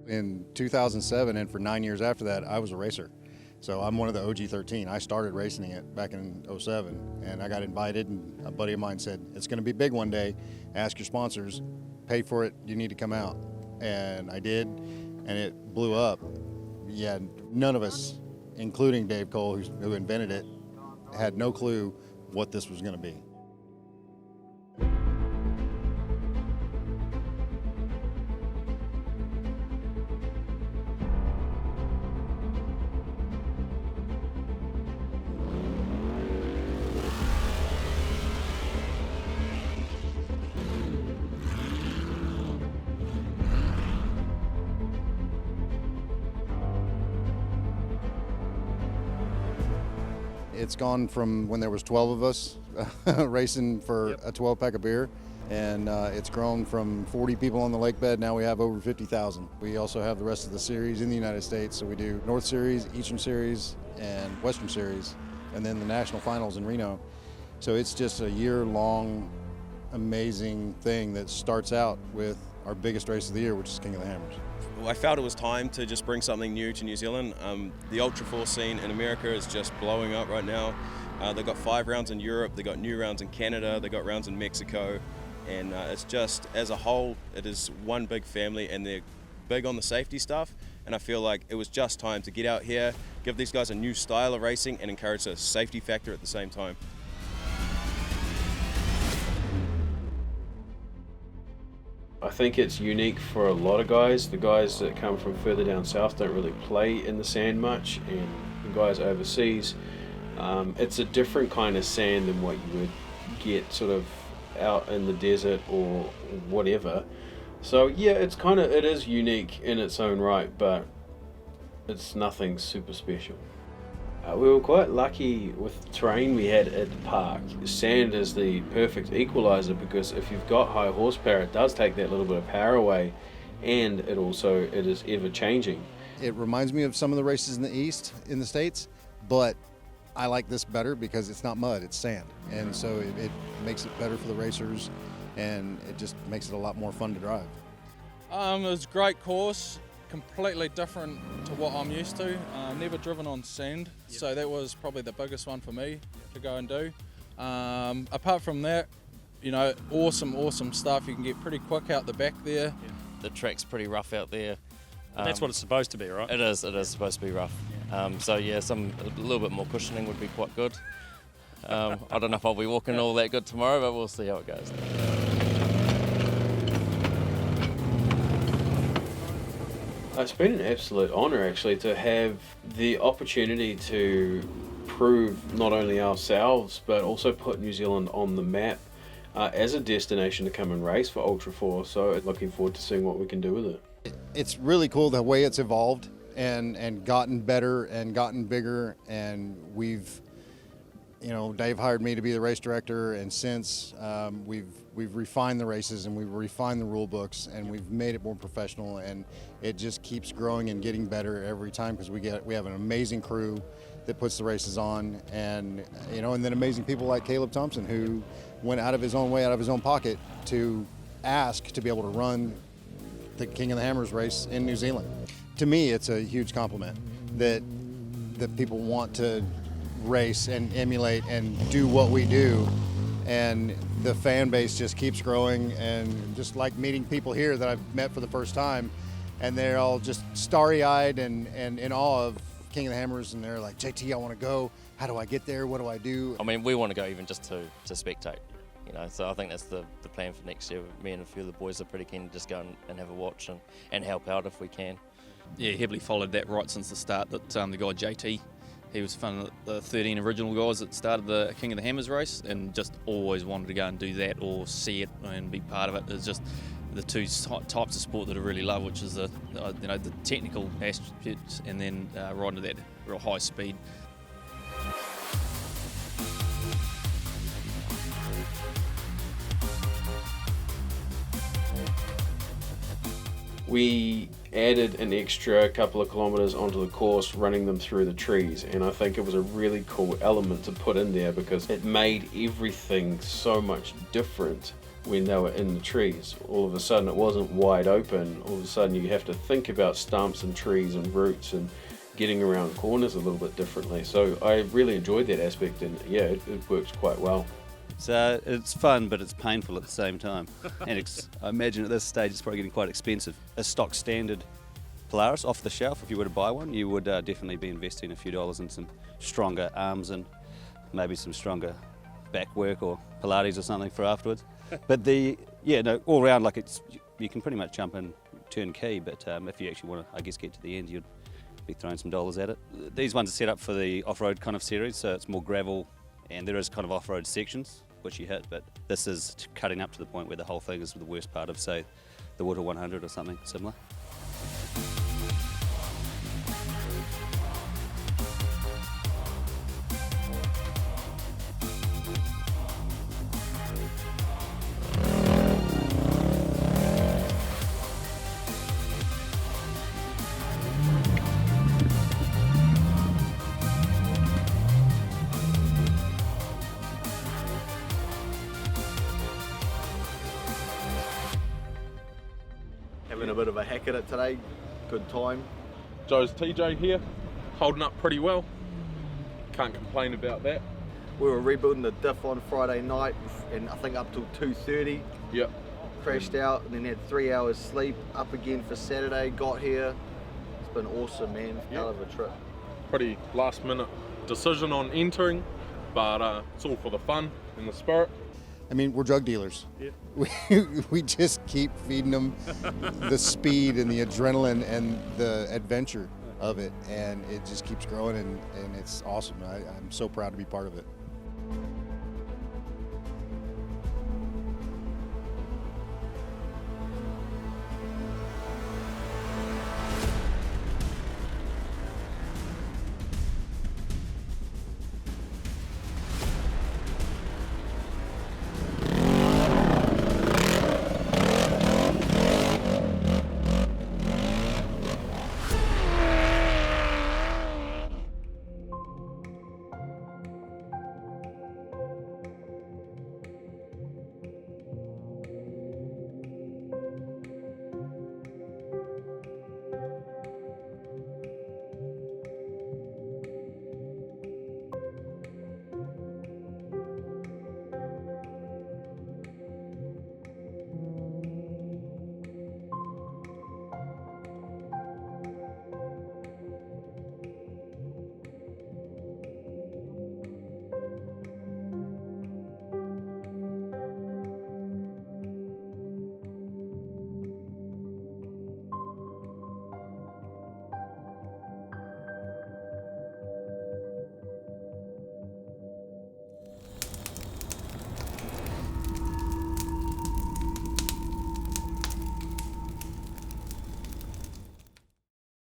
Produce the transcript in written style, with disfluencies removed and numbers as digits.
In 2007 and for 9 years after that, I was a racer. So I'm one of the OG 13. I started racing it back in '07, and I got invited, and a buddy of mine said, it's going to be big one day. Ask your sponsors, pay for it, you need to come out. And I did, and it blew up. Yeah, none of us, including Dave Cole, who invented it, had no clue what this was going to be. It's gone from when there was 12 of us racing for a 12-pack of beer, and it's grown from 40 people on the lake bed. Now we have over 50,000. We also have the rest of the series in the United States, so we do North Series, Eastern Series, and Western Series, and then the national finals in Reno. So it's just a year-long, amazing thing that starts out with our biggest race of the year, which is King of the Hammers. I felt it was time to just bring something new to New Zealand. The Ultra4 scene in America is just blowing up right now. They've got 5 rounds in Europe, they've got new rounds in Canada, they've got rounds in Mexico, and it's just, as a whole, it is one big family, and they're big on the safety stuff, and I feel like it was just time to get out here, give these guys a new style of racing, and encourage a safety factor at the same time. I think it's unique for a lot of guys. The guys that come from further down south don't really play in the sand much, and the guys overseas, it's a different kind of sand than what you would get sort of out in the desert or whatever. So yeah, it is unique in its own right, but it's nothing super special. We were quite lucky with the terrain we had at the park. Sand is the perfect equalizer, because if you've got high horsepower, it does take that little bit of power away, and it is ever changing. It reminds me of some of the races in the East, in the States, but I like this better because it's not mud, it's sand. And so it makes it better for the racers, and it just makes it a lot more fun to drive. It was a great course. Completely different to what I'm used to. Never driven on sand, so that was probably the biggest one for me to go and do. Apart from that, you know, awesome stuff. You can get pretty quick out the back there. The track's pretty rough out there. That's what it's supposed to be, right? It is supposed to be rough. So yeah, a little bit more cushioning would be quite good. I don't know if I'll be walking all that good tomorrow, but we'll see how it goes. It's been an absolute honour actually to have the opportunity to prove not only ourselves but also put New Zealand on the map as a destination to come and race for Ultra4. So looking forward to seeing what we can do with it. It's really cool the way it's evolved and gotten better and gotten bigger, and we've, you know, Dave hired me to be the race director, and since we've refined the races and we've refined the rule books and we've made it more professional, and it just keeps growing and getting better every time, because we have an amazing crew that puts the races on, and you know, and then amazing people like Caleb Thompson, who went out of his own way, out of his own pocket, to ask to be able to run the King of the Hammers race in New Zealand. To me, it's a huge compliment that people want to race and emulate and do what we do, and the fan base just keeps growing, and just like meeting people here that I've met for the first time, and they're all just starry-eyed and in awe of King of the Hammers, and they're like, JT, I want to go, how do I get there, what do I do? I mean, we want to go even just to spectate, you know, so I think that's the plan for next year. Me and a few of the boys are pretty keen to just go and have a watch and help out if we can. Yeah, heavily followed that right since the start. That the guy JT, he was one of the 13 original guys that started the King of the Hammers race, and just always wanted to go and do that or see it and be part of it. It's just the two types of sport that I really love, which is the technical aspects, and then riding to that real high speed. We added an extra couple of kilometres onto the course, running them through the trees, and I think it was a really cool element to put in there because it made everything so much different when they were in the trees. All of a sudden it wasn't wide open. All of a sudden you have to think about stumps and trees and roots and getting around corners a little bit differently. So I really enjoyed that aspect, and yeah, it works quite well. So it's fun, but it's painful at the same time. And I imagine at this stage it's probably getting quite expensive. A stock standard Polaris off the shelf, if you were to buy one, you would definitely be investing a few dollars in some stronger arms and maybe some stronger back work or Pilates or something for afterwards. But all round, like you can pretty much jump in turnkey, but if you actually want to, I guess, get to the end, you'd be throwing some dollars at it. These ones are set up for the off-road kind of series, so it's more gravel, and there is kind of off-road sections which you hit, but this is cutting up to the point where the whole thing is the worst part of, say, the Water 100 or something similar. Having a bit of a hack at it today, good time. Joe's TJ here, holding up pretty well. Can't complain about that. We were rebuilding the diff on Friday night, and I think up till 2:30. Yep. Crashed out and then had 3 hours sleep, up again for Saturday, got here. It's been awesome, man. Hell of a trip. Pretty last minute decision on entering, but it's all for the fun and the spirit. I mean, we're drug dealers. Yeah. We just keep feeding them the speed and the adrenaline and the adventure of it, and it just keeps growing, and it's awesome. I'm so proud to be part of it.